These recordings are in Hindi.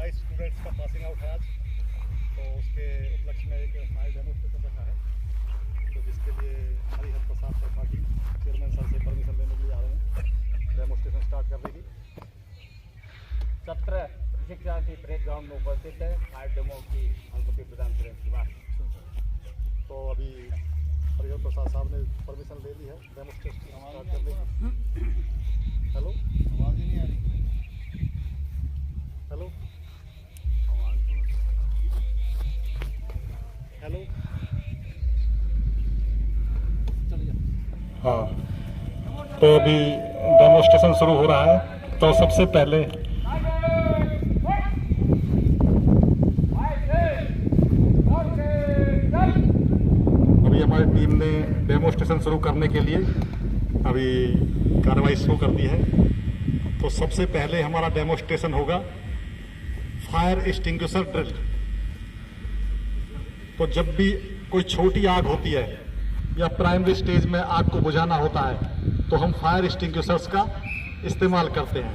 22 स्टूडेंट्स का पासिंग आउट है आज, तो उसके उपलक्ष्य में एक हमारे डेमोस्ट्रेशन रखा है, तो जिसके लिए हरिहर प्रसाद त्रिपाठी चेयरमैन सर से परमिशन लेने के लिए आ रहे हैं डेमोस्ट्रेशन स्टार्ट करने की। सत्र प्रशिक्षण की परेड ग्राउंड में उपस्थित है फायर डेमो की अनुमति प्रदान करें। तो अभी हरिहर प्रसाद साहब ने परमिशन ले ली है डेमोस्ट्रेशन स्टार्ट करने की। हेलो, आवाज़ ही नहीं आ रही। हेलो हेलो, हाँ, तो अभी डेमोस्ट्रेशन शुरू हो रहा है। तो सबसे पहले अभी हमारी टीम ने डेमोस्ट्रेशन शुरू करने के लिए अभी कार्रवाई शुरू कर दी है। तो सबसे पहले हमारा डेमोस्ट्रेशन होगा फायर एक्सटिंग्विशर ड्रिल। तो जब भी कोई छोटी आग होती है या प्राइमरी स्टेज में आग को बुझाना होता है तो हम फायर एक्सटिंग्विशर्स का इस्तेमाल करते हैं।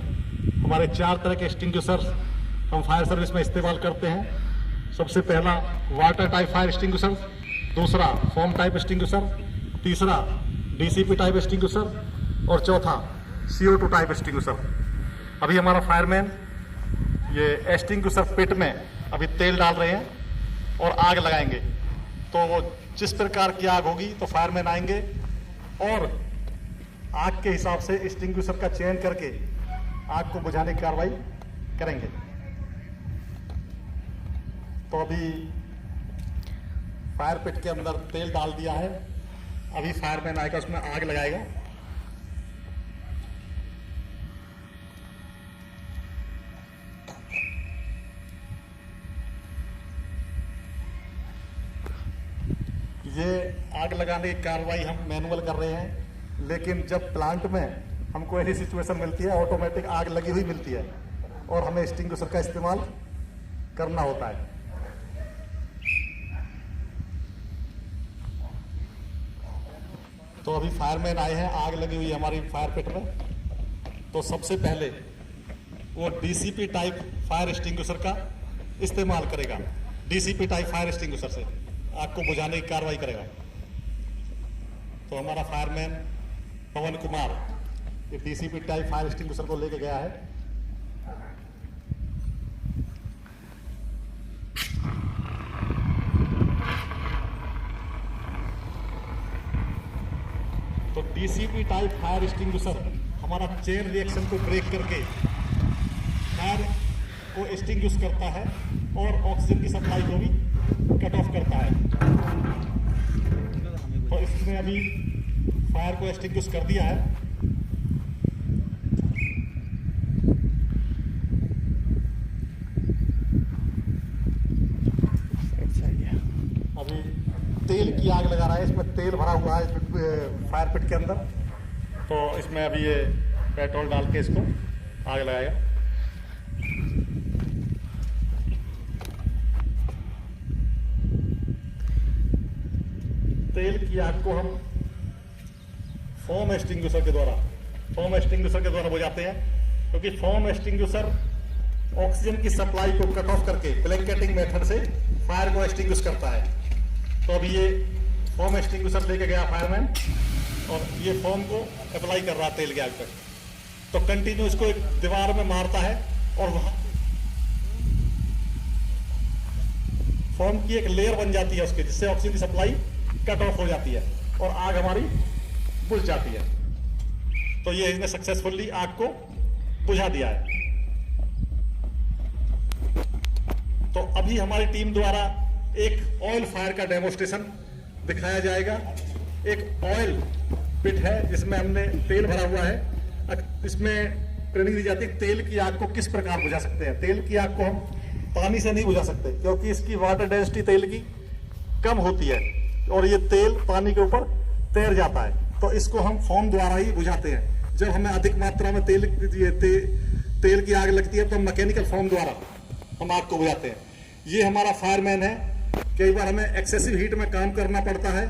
हमारे 4 तरह के एक्सटिंग्विशर्स हम फायर सर्विस में इस्तेमाल करते हैं। सबसे पहला वाटर टाइप फायर एक्सटिंग्विशर, दूसरा फोम टाइप एक्सटिंग्विशर, तीसरा डीसीपी टाइप एक्सटिंग्विशर और चौथा CO2 टाइप एक्सटिंग्विशर। अभी हमारा फायरमैन ये एक्सटिंग्विशर पिट में अभी तेल डाल रहे हैं और आग लगाएंगे। तो वो जिस प्रकार की आग होगी तो फायरमैन आएंगे और आग के हिसाब से एक्सटिंग्विशर का चयन करके आग को बुझाने की कार्रवाई करेंगे। तो अभी फायर पिट के अंदर तेल डाल दिया है, अभी फायरमैन आएगा उसमें आग लगाएगा। ये आग लगाने की कार्रवाई हम मैनुअल कर रहे हैं, लेकिन जब प्लांट में हमको ऐसी सिचुएशन मिलती है ऑटोमेटिक आग लगी हुई मिलती है और हमें एक्सटिंग्विशर का इस्तेमाल करना होता है। तो अभी फायरमैन आए हैं, आग लगी हुई है हमारी फायर पिट में। तो सबसे पहले वो डीसीपी टाइप फायर एक्सटिंग्विशर का इस्तेमाल करेगा। डीसीपी टाइप फायर एक्सटिंग्विशर से आग को बुझाने की कार्रवाई करेगा। तो हमारा फायरमैन पवन कुमार ये डीसीपी टाइप फायर एक्सटिंग्विशर को लेके गया है। तो डीसीपी टाइप फायर एक्सटिंग्विशर हमारा चेन रिएक्शन को ब्रेक करके फायर को एक्सटिंग्विश करता है और ऑक्सीजन की सप्लाई को भी कट ऑफ करता है। तो इसने अभी फायर को एक्सटिंग्विश कर दिया है। अभी तेल की आग लगा रहा है, इसमें तेल भरा हुआ है फायर पिट के अंदर। तो इसमें अभी ये पेट्रोल डाल के इसको आग लगाएगा। तेल की आग को हम फोम एक्सटिंग्विशर के द्वारा बुझाते हैं, क्योंकि फोम एक्सटिंग्विशर ऑक्सीजन की सप्लाई को कट ऑफ करके ब्लैंकेटिंग मेथड से फायर को एक्सटिंग्विश करता है। तो अभी ये फोम एक्सटिंग्विशर लेके गया फायरमैन और ये फोम को अप्लाई कर रहा तेल की आग पर। तो कंटिन्यू इसको एक दीवार में मारता है और वहां फोम की एक लेयर बन जाती है उसके, जिससे ऑक्सीजन की सप्लाई कट ऑफ हो जाती है और आग हमारी बुझ जाती है। तो ये इसने सक्सेसफुली आग को बुझा दिया है। तो अभी हमारी टीम द्वारा एक ऑयल फायर का डेमोस्ट्रेशन दिखाया जाएगा। एक ऑयल पिट है जिसमें हमने तेल भरा हुआ है। इसमें ट्रेनिंग दी जाती है तेल की आग को किस प्रकार बुझा सकते हैं। तेल की आग को हम पानी से नहीं बुझा सकते, क्योंकि इसकी वाटर डेंसिटी तेल की कम होती है और ये तेल पानी के ऊपर तैर जाता है। तो इसको हम फोम द्वारा ही बुझाते हैं। जब हमें अधिक मात्रा में तेल की आग लगती है तो हम मैकेनिकल फोम द्वारा हम आग को बुझाते हैं। ये हमारा फायरमैन है। कई बार हमें एक्सेसिव हीट में काम करना पड़ता है,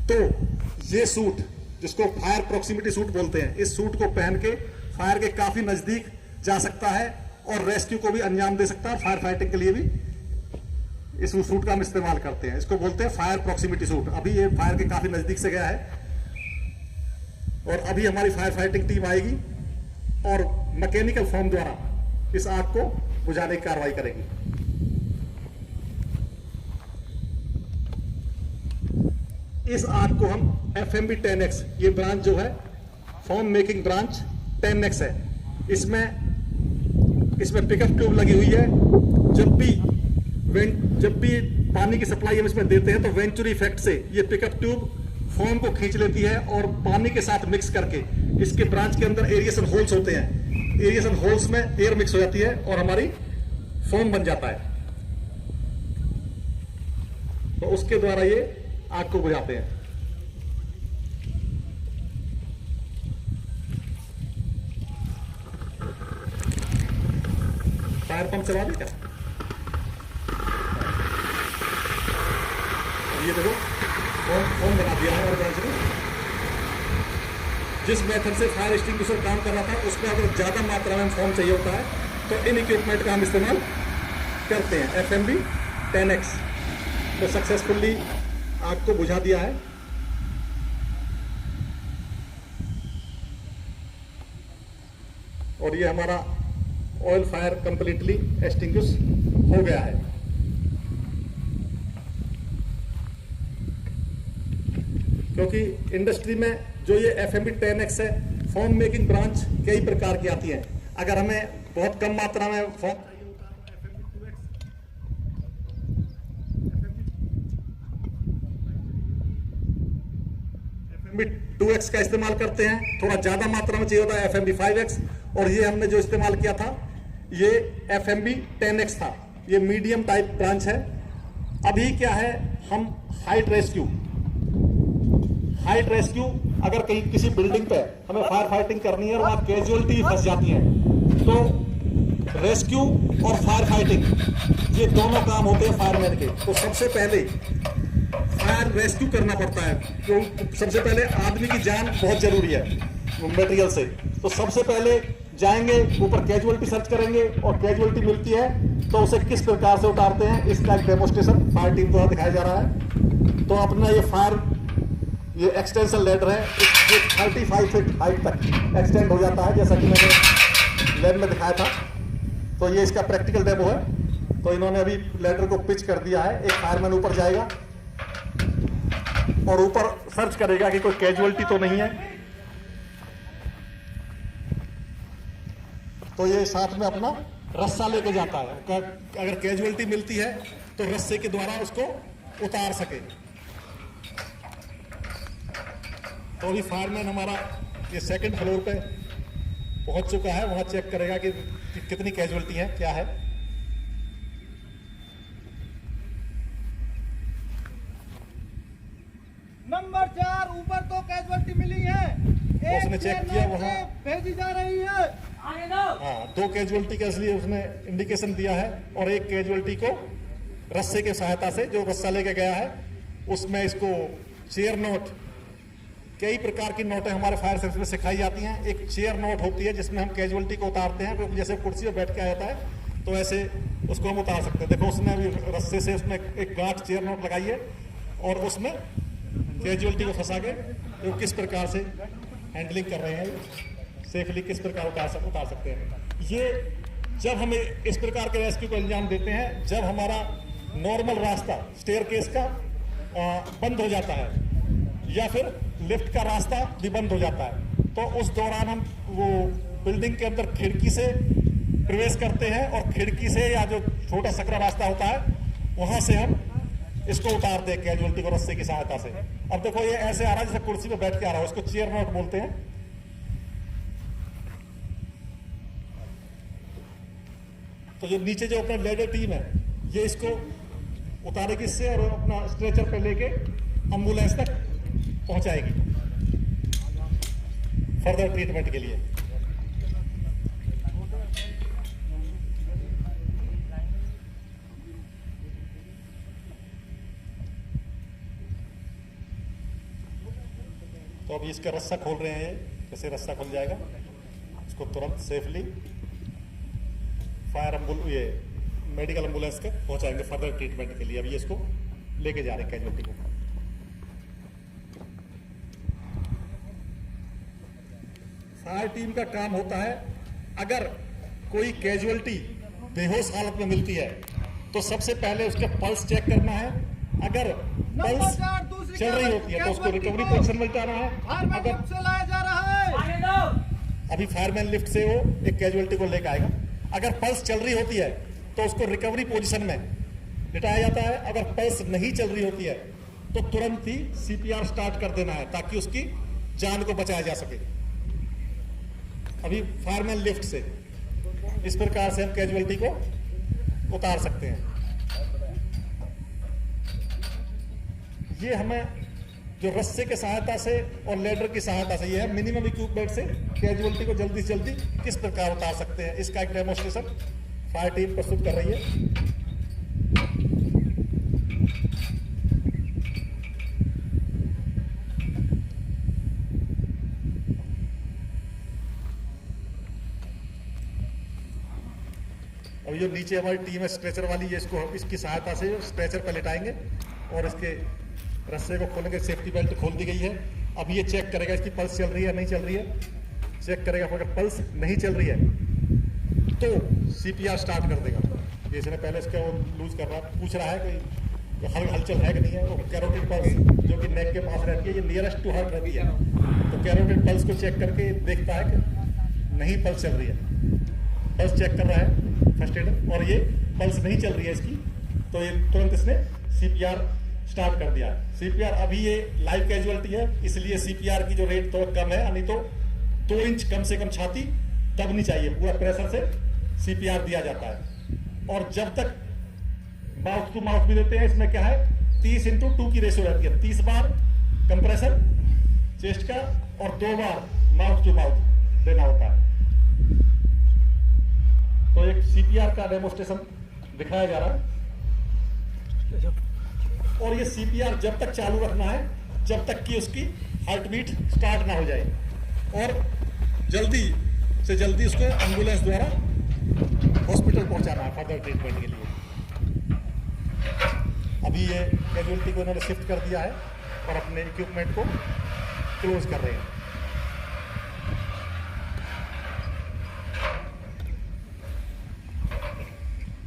तो ये सूट जिसको फायर प्रॉक्सिमिटी सूट बोलते हैं, इस सूट को पहन के फायर के काफी नजदीक जा सकता है और रेस्क्यू को भी अंजाम दे सकता है। फायर फाइटिंग के लिए भी इस सूट का हम इस्तेमाल करते हैं। इसको बोलते हैं फायर प्रॉक्सिमिटी सूट। अभी ये फायर के काफी नजदीक से गया है और अभी हमारी फायर फाइटिंग टीम आएगी और मैकेनिकल फॉर्म द्वारा इस आग को बुझाने की कार्रवाई करेगी। इस आग को हम FMB 10X, ये ब्रांच जो है फॉर्म मेकिंग ब्रांच 10X है। इसमें पिकअप ट्यूब लगी हुई है। जब भी पानी की सप्लाई हम इसमें देते हैं तो वेंचुरी इफेक्ट से ये पिकअप ट्यूब फॉर्म को खींच लेती है और पानी के साथ मिक्स करके इसके ब्रांच के अंदर एरिएशन होल्स होते हैं। एरिएशन होल्स में एयर मिक्स हो जाती है और हमारी फॉर्म बन जाता है। तो उसके द्वारा ये आग को बुझाते हैं। फायर पंप चला दें क्या? ये देखो फॉर्म बना दिया है और ब्रांच ने। जिस मेथड से फायर एक्सटिंग्विशर काम कर रहा था उसमें अगर ज्यादा मात्रा में फॉर्म चाहिए होता है तो इन इक्विपमेंट का हम इस्तेमाल करते हैं। FMB 10X तो सक्सेसफुली आग को बुझा दिया है। और ये हमारा ऑयल फायर कंप्लीटली एक्सटिंग्विश हो गया है। क्योंकि इंडस्ट्री में जो ये FMB 10X है, फॉर्म मेकिंग ब्रांच कई प्रकार की आती है। अगर हमें बहुत कम मात्रा में फॉर्म FMB 2X का इस्तेमाल करते हैं। थोड़ा ज्यादा मात्रा में चाहिए होता है FMB 5X। और ये हमने जो इस्तेमाल किया था ये FMB 10X था। ये मीडियम टाइप ब्रांच है। अभी क्या है, हम हाइट रेस्क्यू अगर कहीं किसी बिल्डिंग पे हमें फायर फाइटिंग करनी है और वहां कैजुअलिटी फंस जाती है तो रेस्क्यू और फायर फाइटिंग ये दोनों काम होते हैं फायरमैन के। तो सबसे पहले फायर रेस्क्यू करना पड़ता है। तो सबसे पहले आदमी की जान बहुत जरूरी है मटेरियल से। तो सबसे पहले जाएंगे ऊपर, कैजुअलिटी सर्च करेंगे और कैजुअलिटी मिलती है तो उसे किस प्रकार से उतारते हैं इसका एक डेमोस्ट्रेशन फायर टीम द्वारा दिखाया जा रहा है। तो अपना ये एक्सटेंशन लेडर है, ये 35 फीट हाइट तक एक्सटेंड हो जाता है जैसा कि मैंने लैब में दिखाया था। तो ये इसका प्रैक्टिकल डेमो है। तो इन्होंने अभी लेडर को पिच कर दिया है। एक फायरमैन ऊपर जाएगा और ऊपर सर्च करेगा कि कोई कैजुअलिटी तो नहीं है। तो ये साथ में अपना रस्सा लेके जाता है। अगर कैजुअलिटी मिलती है तो रस्से के द्वारा उसको उतार सके। तो अभी फायरमैन हमारा ये सेकंड फ्लोर पे पहुंच चुका है। वहां चेक करेगा कि कितनी कैजुअलिटी है, क्या है। नंबर 4 ऊपर तो कैजुअलिटी मिली है। उसने चेक किया, वहां भेजी जा रही है। हाँ, 2 कैजुअलिटी का इसलिए उसने इंडिकेशन दिया है और एक कैजुअलिटी को रस्से की सहायता से जो रस्सा लेके गया है उसमें इसको चेयर नोट, कई प्रकार की नोटें हमारे फायर सर्विस में सिखाई जाती हैं। एक चेयर नोट होती है जिसमें हम कैजुअलिटी को उतारते हैं। जैसे कुर्सी पर बैठ के आ जाता है तो ऐसे उसको हम उतार सकते हैं। देखो उसने अभी रस्से से उसमें एक गांठ चेयर नोट लगाई है और उसमें कैजुअलिटी को फंसा के वो किस प्रकार से हैंडलिंग कर रहे हैं, सेफली किस प्रकार उतार सकते हैं। ये जब हम इस प्रकार के रेस्क्यू को अंजाम देते हैं जब हमारा नॉर्मल रास्ता स्टेयरकेस का बंद हो जाता है या फिर लिफ्ट का रास्ता भी बंद हो जाता है। तो उस दौरान हम वो बिल्डिंग के अंदर खिड़की से प्रवेश करते हैं और खिड़की से या जो छोटा सकरा रास्ता होता है वहां से हम इसको उतारते हैं कैजुअलिटी को रस्से की सहायता से। अब देखो ये ऐसे आ रहा है जैसे कुर्सी पे बैठ के आ रहा है, उसको चेयर नोट बोलते हैं। तो जो नीचे जो अपना लेडर टीम है ये इसको उतारेगी इससे और अपना स्ट्रेचर पे लेके एम्बुलेंस तक पहुंचाएगी फर्दर ट्रीटमेंट के लिए। तो अभी इसका रस्सा खोल रहे हैं। ये कैसे रस्सा खुल जाएगा इसको तुरंत सेफली ये मेडिकल एम्बुलेंस के पहुंचाएंगे फर्दर ट्रीटमेंट के लिए। अभी इसको लेके जा रहे हैं कैजुअल्टी को। फायर टीम का काम होता है, अगर कोई कैजुअल्टी बेहोश हालत में मिलती है तो सबसे पहले उसका पल्स चेक करना है। अगर पल्स चल रही होती है तो उसको रिकवरी पोजीशन में जाना है। अगर से लाया जा रहा है, अभी फायरमैन लिफ्ट से वो एक कैजुअल्टी को लेकर आएगा। अगर पल्स चल रही होती है तो उसको रिकवरी पोजीशन में लिटाया जाता है। अगर पल्स नहीं चल रही होती है तो तुरंत ही सीपीआर स्टार्ट कर देना है ताकि उसकी जान को बचाया जा सके। अभी फायरमैन लिफ्ट से इस प्रकार से हम कैजुअल्टी को उतार सकते हैं। ये हमें जो रस्से के सहायता से और लेडर की सहायता से, ये है मिनिमम इक्विपमेंट से कैजुअल्टी को जल्दी से जल्दी किस प्रकार उतार सकते हैं, इसका एक डेमोस्ट्रेशन फायर टीम प्रस्तुत कर रही है। और ये नीचे हमारी टीम है स्ट्रेचर वाली, ये इसको इसकी सहायता से स्ट्रेचर पर लेटाएंगे और इसके रस्से को खोलेंगे। सेफ्टी बेल्ट खोल दी गई है। अब ये चेक करेगा इसकी पल्स चल रही है नहीं चल रही है, चेक करेगा। अगर पल्स नहीं चल रही है तो सीपीआर स्टार्ट कर देगा। जैसे ने पहले इसका वो लूज कर रहा, पूछ रहा है कि हलचल है कि नहीं है। तो कैरोटिड पल्स जो कि नेक के पास रहती है, ये नियरेस्ट टू हार्ट रहती है, तो कैरोटिड पल्स को चेक करके देखता है कि नहीं पल्स चल रही है। पल्स चेक कर रहा है फर्स्ट एड और ये पल्स नहीं चल रही है इसकी, तो ये तुरंत इसने सीपीआर स्टार्ट कर दिया। सीपीआर अभी ये लाइव कैजुअल्टी है, इसलिए सीपीआर की जो रेट तो कम है, नहीं तो 2 इंच कम से कम छाती दबनी चाहिए। पूरा प्रेशर से सीपीआर दिया जाता है। और जब तक माउथ टू माउथ भी देते हैं, इसमें क्या है 30:2 की रेशियो रहती है। 30 बार कंप्रेसर चेस्ट का और 2 बार माउथ टू माउथ देना होता है। तो एक सीपीआर का डेमोस्ट्रेशन दिखाया जा रहा है। और ये सीपीआर जब तक चालू रखना है जब तक कि उसकी हार्ट बीट स्टार्ट ना हो जाए, और जल्दी से जल्दी उसको एम्बुलेंस द्वारा हॉस्पिटल पहुंचाना है फर्दर ट्रीटमेंट के लिए। अभी ये कैजुअल्टी को इन्होंने शिफ्ट कर दिया है और अपने इक्विपमेंट को क्लोज कर रहे हैं।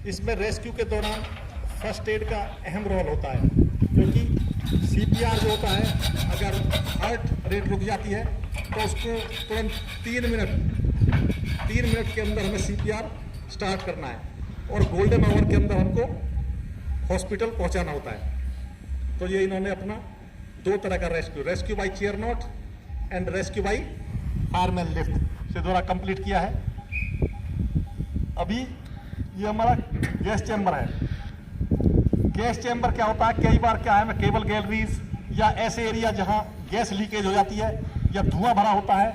इसमें रेस्क्यू के दौरान फर्स्ट एड का अहम रोल होता है, क्योंकि सीपीआर जो होता है, अगर हार्ट रेट रुक जाती है तो उसको तुरंत 3 मिनट के अंदर हमें सीपीआर स्टार्ट करना है और गोल्डन आवर के अंदर हमको हॉस्पिटल पहुंचाना होता है। तो ये इन्होंने अपना 2 तरह का rescue by chair not and rescue by fireman lift से द्वारा कंप्लीट किया है। अभी ये हमारा गैस चैम्बर है। गैस चैम्बर क्या होता है, कई बार क्या है, केबल गैलरीज या ऐसे एरिया जहां गैस लीकेज हो जाती है या धुआं भरा होता है,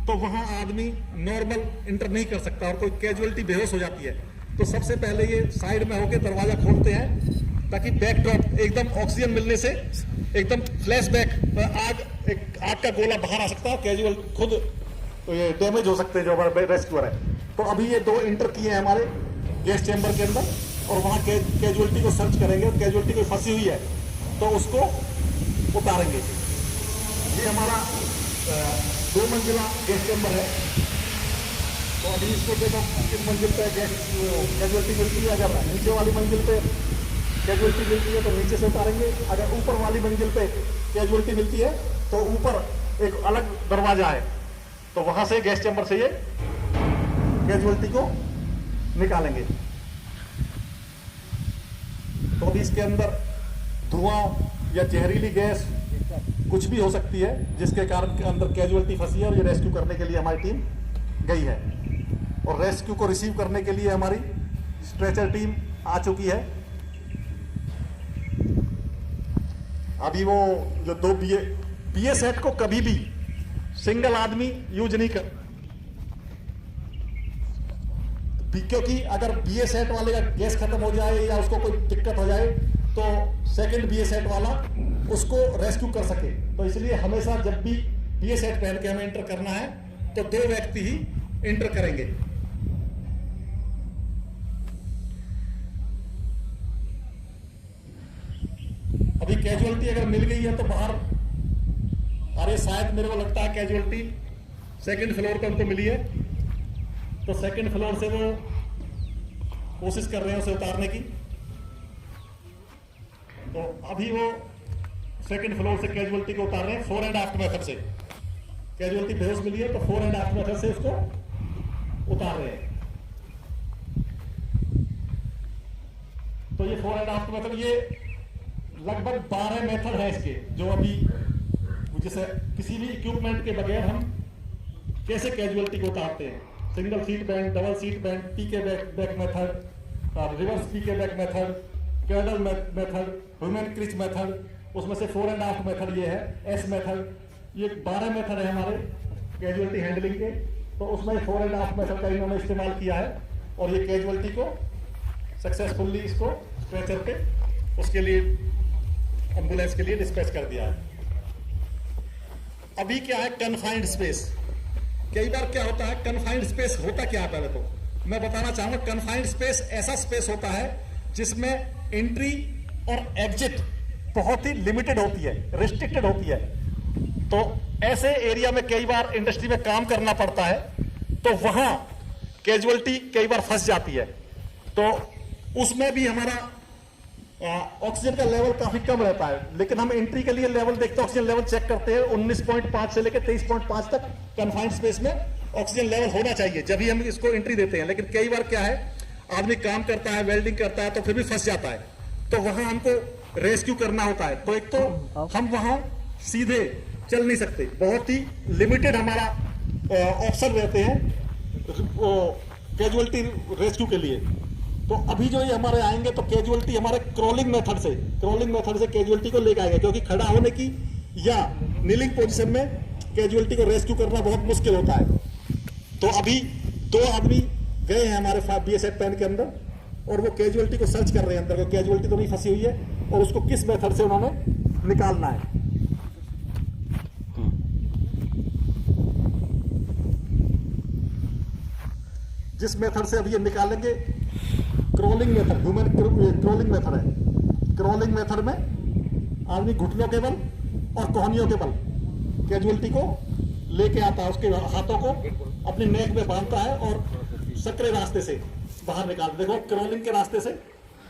तो वहां आदमी नॉर्मल इंटर नहीं कर सकता और कोई कैजुअल्टी बेहोश हो जाती है। तो सबसे पहले ये साइड में होकर दरवाजा खोलते हैं ताकि बैकड्रॉप एकदम ऑक्सीजन मिलने से एकदम फ्लैशबैक आग का गोला बाहर आ सकता है, कैजुअल खुद ये डैमेज हो सकते हैं जो हमारे रेस्क्यूअर है। तो अभी ये 2 इंटर किए हैं हमारे गैस चैम्बर के अंदर और वहाँ कैजुअल्टी को सर्च करेंगे और कैजुअल्टी कोई फंसी हुई है तो उसको उतारेंगे। ये हमारा 2 मंजिला गैस चैम्बर है। तो अभी इसको देखो किस मंजिल पे गैस कैजुअल्टी मिलती है। अगर नीचे वाली मंजिल पे कैजुअल्टी मिलती है तो नीचे से उतारेंगे। अगर ऊपर वाली मंजिल पे कैजुअल्टी मिलती है तो ऊपर एक अलग दरवाजा है, तो वहाँ से गैस चैम्बर से ये कैजुअल्टी को निकालेंगे। तो अभी इसके अंदर धुआं या जहरीली गैस कुछ भी हो सकती है जिसके कारण के अंदर कैजुअल्टी फंसी है और ये रेस्क्यू करने के लिए हमारी टीम गई है। और रेस्क्यू को रिसीव करने के लिए हमारी स्ट्रेचर टीम आ चुकी है। अभी वो जो 2 बीए सेट को कभी भी सिंगल आदमी यूज नहीं कर, क्योंकि अगर बीए सेट वाले का गैस खत्म हो जाए या उसको कोई दिक्कत हो जाए तो सेकंड बीए सेट वाला उसको रेस्क्यू कर सके। तो इसलिए हमेशा जब भी बीए सेट पहन के हमें इंटर करना है तो 2 व्यक्ति ही इंटर करेंगे। अभी कैजुअलिटी अगर मिल गई है तो बाहर, अरे शायद मेरे को लगता है कैजुअलिटी सेकंड फ्लोर पे उनको मिली है, तो सेकंड फ्लोर से वो कोशिश कर रहे हैं उसे उतारने की। तो अभी वो सेकंड फ्लोर से कैजुअलिटी को उतार रहे हैं 4 एंड आफ्ट मेथड से। कैजुअलिटी बेहोश मिली है तो 4 एंड आफ्ट मेथड से उसको उतार रहे हैं। तो ये 4 एंड आफ्ट मेथड, ये लगभग 12 मेथड है इसके, जो अभी जैसे किसी भी इक्विपमेंट के बगैर हम कैसे कैजुअलिटी को उतारते हैं। Single seat band, double seat band, pick a back method, reverse pick a back method, cradle method, human crutch method, उसमें से 4 एंड आफ्ट मेथड ये है, एस मेथड। ये 12 मेथड है हमारे कैजुअलिटी हैंडलिंग के। तो उसमें 4 एंड आफ्ट मेथड का इन्होंने इस्तेमाल किया है और ये कैजुअलिटी को सक्सेसफुली इसको स्ट्रेचर पे उसके लिए एम्बुलेंस के लिए डिस्पैच कर दिया है। अभी क्या है, कन्फाइंड स्पेस। कई बार क्या होता है, कन्फाइंड स्पेस होता क्या है पहले तो मैं बताना चाहूंगा। कन्फाइंड स्पेस ऐसा स्पेस होता है जिसमें एंट्री और एग्जिट बहुत ही लिमिटेड होती है, रिस्ट्रिक्टेड होती है। तो ऐसे एरिया में कई बार इंडस्ट्री में काम करना पड़ता है, तो वहां कैजुअलिटी कई बार फंस जाती है। तो उसमें भी हमारा ऑक्सीजन का लेवल काफी कम रहता है, लेकिन हम एंट्री के लिए लेवल देखते हैं, ऑक्सीजन लेवल चेक करते हैं 19.5 से लेकर 23.5 तक कन्फाइंड स्पेस में ऑक्सीजन लेवल होना चाहिए जब भी हम इसको एंट्री देते हैं। लेकिन कई बार क्या है, आदमी काम करता है, वेल्डिंग करता है, तो फिर भी फंस जाता है, तो वहां हमको रेस्क्यू करना होता है। तो एक तो हम वहां सीधे चल नहीं सकते, बहुत ही लिमिटेड हमारा ऑप्शन रहते हैं कैजुअलिटी रेस्क्यू के लिए। तो अभी जो ये हमारे आएंगे तो कैजुअलिटी हमारे क्रॉलिंग मेथड से कैजुअलिटी को लेकर आएंगे, क्योंकि खड़ा होने की या नीलिंग पोजीशन में कैजुअलिटी को रेस्क्यू करना बहुत मुश्किल होता है। तो अभी 2 आदमी गए हैं हमारे BSF पैन के अंदर और वो कैजुअलिटी को सर्च कर रहे हैं अंदर, वो कैजुअलिटी तो नहीं फंसी हुई है और उसको किस मेथड से उन्होंने निकालना है। जिस मेथड से अभी ये निकालेंगे, crawling method, human crawling method है। क्रॉलिंग मेथड में आदमी घुटनों के बल और कोहनियों के बल कैजुअलिटी को लेके आता है, उसके हाथों को अपनी नेक में बांधता है और सक्रिय रास्ते से बाहर निकाल। देखो क्रॉलिंग के रास्ते से,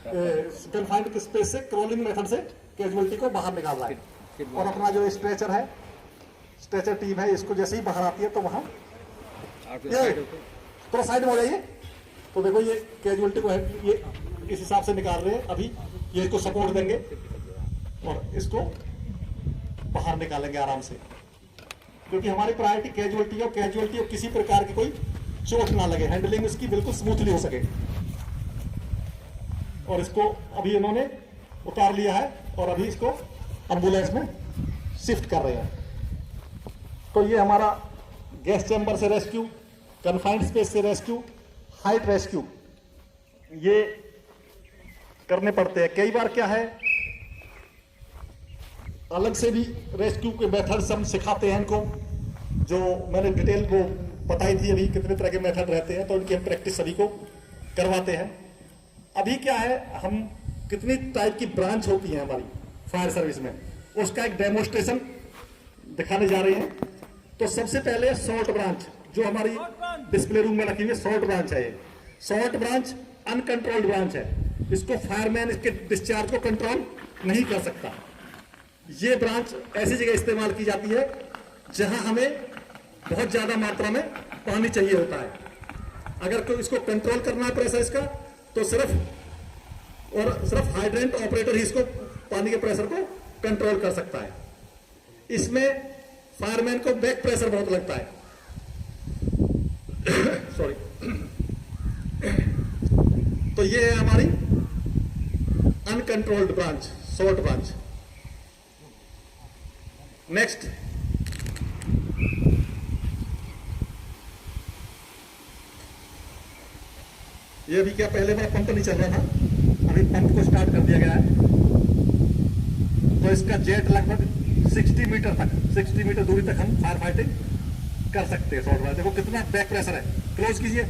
कन्फाइंड स्पेस से क्रॉलिंग मेथड से कैजुअलिटी को बाहर निकाल रहा है। और अपना जो स्ट्रेचर है, स्ट्रेचर टीम है, इसको जैसे ही बाहर आती है तो वहां थोड़ा साइड में हो जाइए। तो देखो ये कैजुअलिटी को ये इस हिसाब से निकाल रहे हैं। अभी ये इसको सपोर्ट देंगे और इसको बाहर निकालेंगे आराम से, क्योंकि हमारी प्रायोरिटी कैजुअलिटी और कैजुअलिटी और किसी प्रकार की कोई चोट ना लगे, हैंडलिंग इसकी बिल्कुल स्मूथली हो सके। और इसको अभी इन्होंने उतार लिया है और अभी इसको एम्बुलेंस में शिफ्ट कर रहे हैं। तो ये हमारा गैस चैम्बर से रेस्क्यू, कन्फाइंड स्पेस से रेस्क्यू, हाइट रेस्क्यू, ये करने पड़ते हैं। कई बार क्या है, अलग से भी रेस्क्यू के मेथड्स हम सिखाते हैं इनको, जो मैंने डिटेल को बताई थी अभी कितने तरह के मेथड रहते हैं, तो उनकी हम प्रैक्टिस सभी को करवाते हैं। अभी क्या है, हम कितनी टाइप की ब्रांच होती है हमारी फायर सर्विस में, उसका एक डेमोस्ट्रेशन दिखाने जा रहे हैं। तो सबसे पहले शॉर्ट ब्रांच, जो हमारी डिस्प्ले रूम में रखी हुई शॉर्ट ब्रांच है। ये शॉर्ट ब्रांच अनकंट्रोल्ड ब्रांच है, इसको फायरमैन इसके डिस्चार्ज को कंट्रोल नहीं कर सकता। ये ब्रांच ऐसी जगह इस्तेमाल की जाती है जहां हमें बहुत ज्यादा मात्रा में पानी चाहिए होता है। अगर कोई इसको कंट्रोल करना है प्रेशर इसका, तो सिर्फ हाइड्रेंट ऑपरेटर ही इसको पानी के प्रेशर को कंट्रोल कर सकता है। इसमें फायरमैन को बैक प्रेशर बहुत लगता है सॉरी। तो ये है हमारी uncontrolled branch, short branch. Next, ये अभी क्या, पहले मेरा पंप नहीं चल रहा था, अभी पंप को स्टार्ट कर दिया गया है। तो इसका जेट लगभग 60 मीटर दूरी तक हम फायर फाइटिंग कर सकते हैं शॉर्ट ब्रांच। देखो कितना बैक प्रेशर है, क्लोज कीजिए।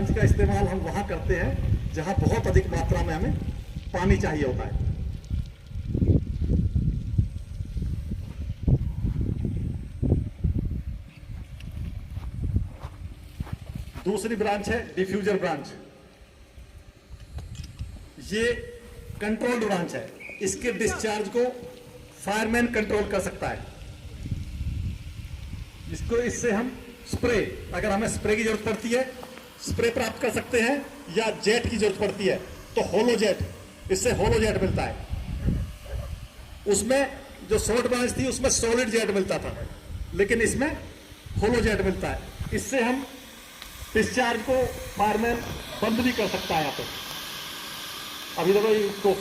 ब्रांच का इस्तेमाल हम वहां करते हैं जहां बहुत अधिक मात्रा में हमें पानी चाहिए होता है। दूसरी ब्रांच है डिफ्यूजर ब्रांच। ये कंट्रोल्ड ब्रांच है। इसके डिस्चार्ज को फायरमैन कंट्रोल कर सकता है। इससे हम स्प्रे, अगर हमें स्प्रे की जरूरत पड़ती है, स्प्रे प्राप्त कर सकते हैं, या जेट की जरूरत पड़ती है तो होलो जेट, इससे होलो जेट मिलता है। उसमें जो शॉर्ट ब्रांच थी उसमें सॉलिड जेट मिलता था, लेकिन इसमें होलो जेट मिलता है। इससे हम डिस्चार्ज को फायरमैन बंद भी कर सकता है। यहाँ पे अभी देखो इसको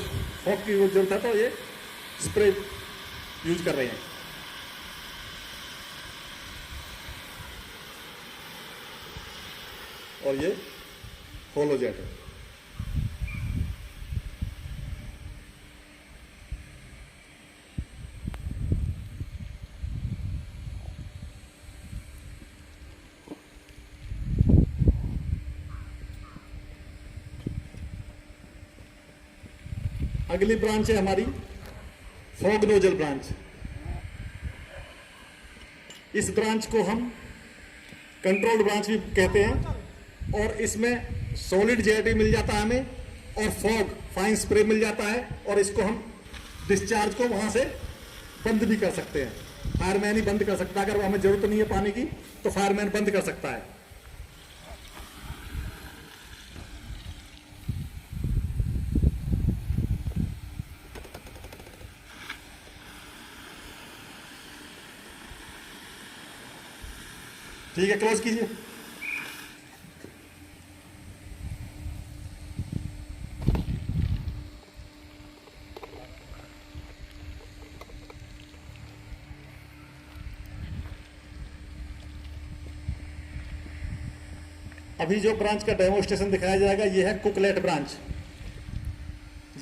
फॉग की जरूरत है तो ये स्प्रे यूज कर रहे हैं। और ये होलो जेट है। अगली ब्रांच है हमारी फॉग नोजल ब्रांच। इस ब्रांच को हम कंट्रोल्ड ब्रांच भी कहते हैं, और इसमें सॉलिड जेट भी मिल जाता है हमें, और फॉग फाइन स्प्रे मिल जाता है, और इसको हम डिस्चार्ज को वहां से बंद भी कर सकते हैं। फायरमैन ही बंद कर सकता है। अगर हमें जरूरत नहीं है पानी की तो फायरमैन बंद कर सकता है। ठीक है, क्लोज कीजिए। अभी जो ब्रांच का डेमोस्ट्रेशन दिखाया जाएगा ये है कुकलेट ब्रांच।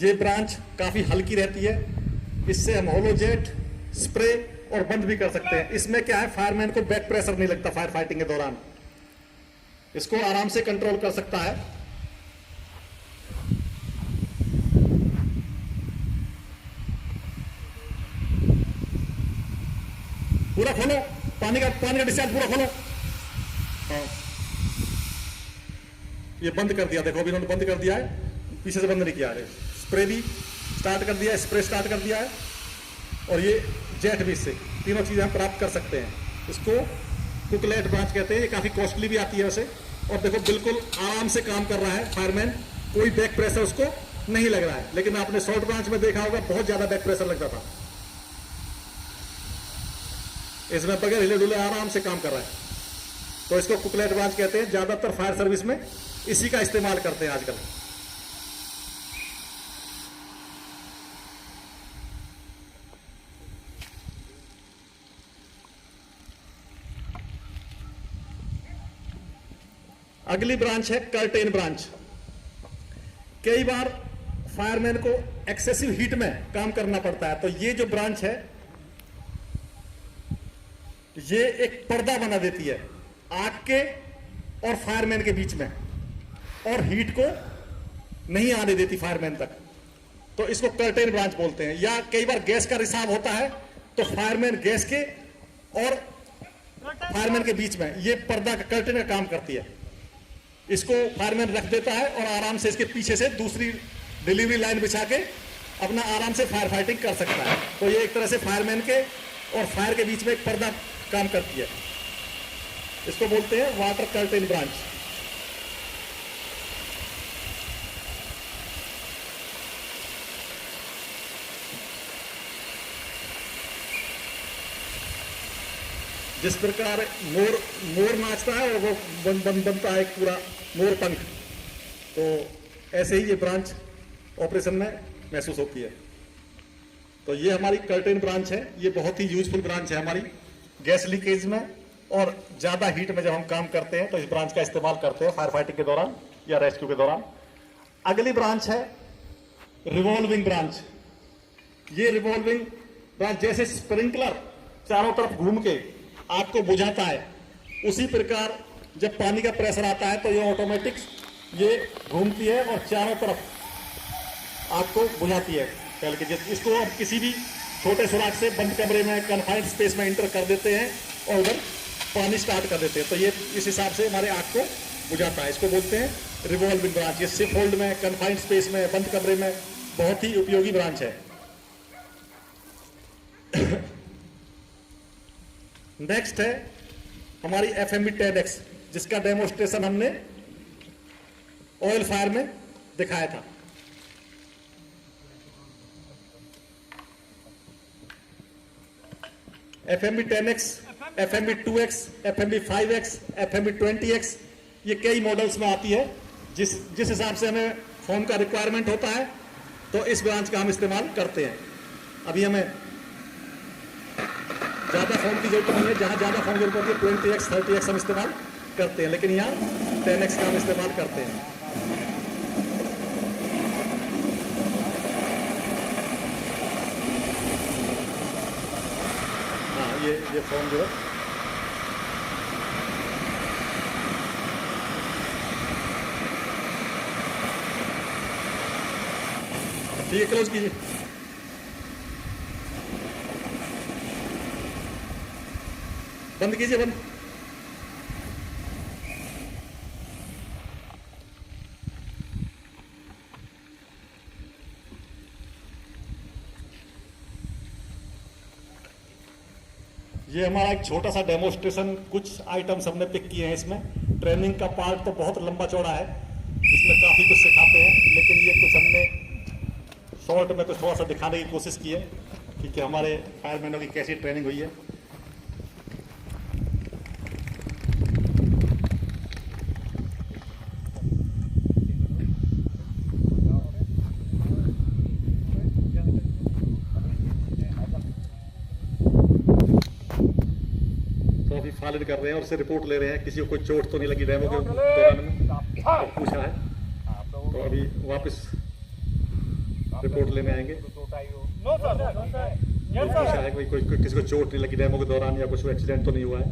ये ब्रांच काफी हल्की रहती है। इससे हम होलो जेट, स्प्रे और बंद भी कर सकते हैं। इसमें क्या है, फायरमैन को बैक प्रेशर नहीं लगता फायर फाइटिंग के दौरान। इसको आराम से कंट्रोल कर सकता है। पूरा खोलो, पानी का डिस्चार्ज पूरा खोलो। हाँ, ये बंद कर दिया। देखो अभी इन्होंने बंद कर दिया है, पीछे से बंद नहीं किया है। स्प्रे भी स्टार्ट कर दिया है, स्प्रे स्टार्ट कर दिया है, और ये जेट भी। इससे तीनों चीजें हम प्राप्त कर सकते हैं। इसको कुकलेट ब्रांच कहते हैं। ये काफी कॉस्टली भी आती है वैसे। और देखो बिल्कुल आराम से काम कर रहा है फायरमैन, कोई बैक प्रेशर उसको नहीं लग रहा है। लेकिन आपने शॉर्ट ब्रांच में देखा होगा बहुत ज्यादा बैक प्रेशर लगता था। इसमें बगैर हिले डुले आराम से काम कर रहा है। तो इसको कुकलेट ब्रांच कहते हैं। ज्यादातर फायर सर्विस में इसी का इस्तेमाल करते हैं आजकल। अगली ब्रांच है कर्टेन ब्रांच। कई बार फायरमैन को एक्सेसिव हीट में काम करना पड़ता है, तो ये जो ब्रांच है ये एक पर्दा बना देती है आग के और फायरमैन के बीच में, और हीट को नहीं आने देती फायरमैन तक। तो इसको कर्टेन ब्रांच बोलते हैं। या कई बार गैस का रिसाव होता है तो फायरमैन गैस के और फायरमैन के बीच में ये पर्दा कर्टेन का काम करती है। इसको फायरमैन रख देता है और आराम से इसके पीछे से दूसरी डिलीवरी लाइन बिछा के अपना आराम से फायर फाइटिंग कर सकता है। तो ये एक तरह से फायरमैन के और फायर के बीच में एक पर्दा काम करती है। इसको बोलते हैं वाटर कर्टेन ब्रांच। जिस प्रकार मोर नाचता है और वो बनता है एक पूरा मोर पंख, तो ऐसे ही ये ब्रांच ऑपरेशन में महसूस होती है। तो ये हमारी कर्टेन ब्रांच है। ये बहुत ही यूजफुल ब्रांच है हमारी गैस लीकेज में, और ज्यादा हीट में जब हम काम करते हैं तो इस ब्रांच का इस्तेमाल करते हैं फायर फाइटिंग के दौरान या रेस्क्यू के दौरान। अगली ब्रांच है रिवॉल्विंग ब्रांच। ये रिवॉल्विंग ब्रांच जैसे स्प्रिंकलर चारों तरफ घूम के आग को बुझाता है, उसी प्रकार जब पानी का प्रेशर आता है तो ये ऑटोमेटिक ये घूमती है और चारों तरफ आग को बुझाती है। पहले के इसको हम किसी भी छोटे सुराख से बंद कमरे में कन्फाइंड स्पेस में इंटर कर देते हैं और उधर पानी स्टार्ट कर देते हैं, तो ये इस हिसाब से हमारे आग को बुझाता है। इसको बोलते हैं रिवॉल्विंग ब्रांच। ये सिप होल्ड में, कन्फाइंड स्पेस में, बंद कमरे में बहुत ही उपयोगी ब्रांच है। नेक्स्ट है हमारी FMB 10X, जिसका डेमोस्ट्रेशन हमने ऑयल फायर में दिखाया था। FMB 10X, FMB 2X, FMB 5X, FMB 20X, ये कई मॉडल्स में आती है। जिस हिसाब से हमें फॉर्म का रिक्वायरमेंट होता है तो इस ब्रांच का हम इस्तेमाल करते हैं। अभी हमें ज़्यादा फॉर्म की जरूरत नहीं है, जहाँ ज़्यादा फॉर्म की जरूरत होती है 20X, 30X हम इस्तेमाल करते हैं, लेकिन यहाँ 10X का हम इस्तेमाल करते हैं। हाँ, ये फॉर्म जो है ठीक है, क्लोज कीजिए। बंद कीजिए, बंद। ये हमारा एक छोटा सा डेमोस्ट्रेशन, कुछ आइटम्स हमने पिक किए हैं इसमें। ट्रेनिंग का पार्ट तो बहुत लंबा चौड़ा है, इसमें काफ़ी कुछ सिखाते हैं, लेकिन ये कुछ हमने शॉर्ट में कुछ थोड़ा सा दिखाने की कोशिश की है कि हमारे फायरमैनों की कैसी ट्रेनिंग हुई है। तो अभी फाइल कर रहे हैं और उससे रिपोर्ट ले रहे हैं, किसी को कोई चोट तो नहीं लगी डेमो के दौरान में, तो पूछा है। तो अभी वापस रिपोर्ट लेने आएंगे। पूछा है कोई किसी को चोट नहीं लगी डेमो के दौरान या कुछ एक्सीडेंट तो नहीं हुआ है।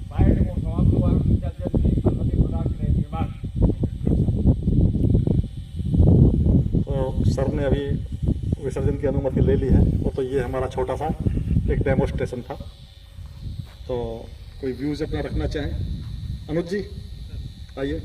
फायर डेमो समाप्त हुआ। जल्दी अनुमति प्रदान करें। निर्माण सर ने अभी विसर्जन की अनुमति ले ली है। तो ये हमारा छोटा सा एक डेमोस्ट्रेशन था। तो कोई व्यूज़ अपना रखना चाहें अनुज जी, आइए।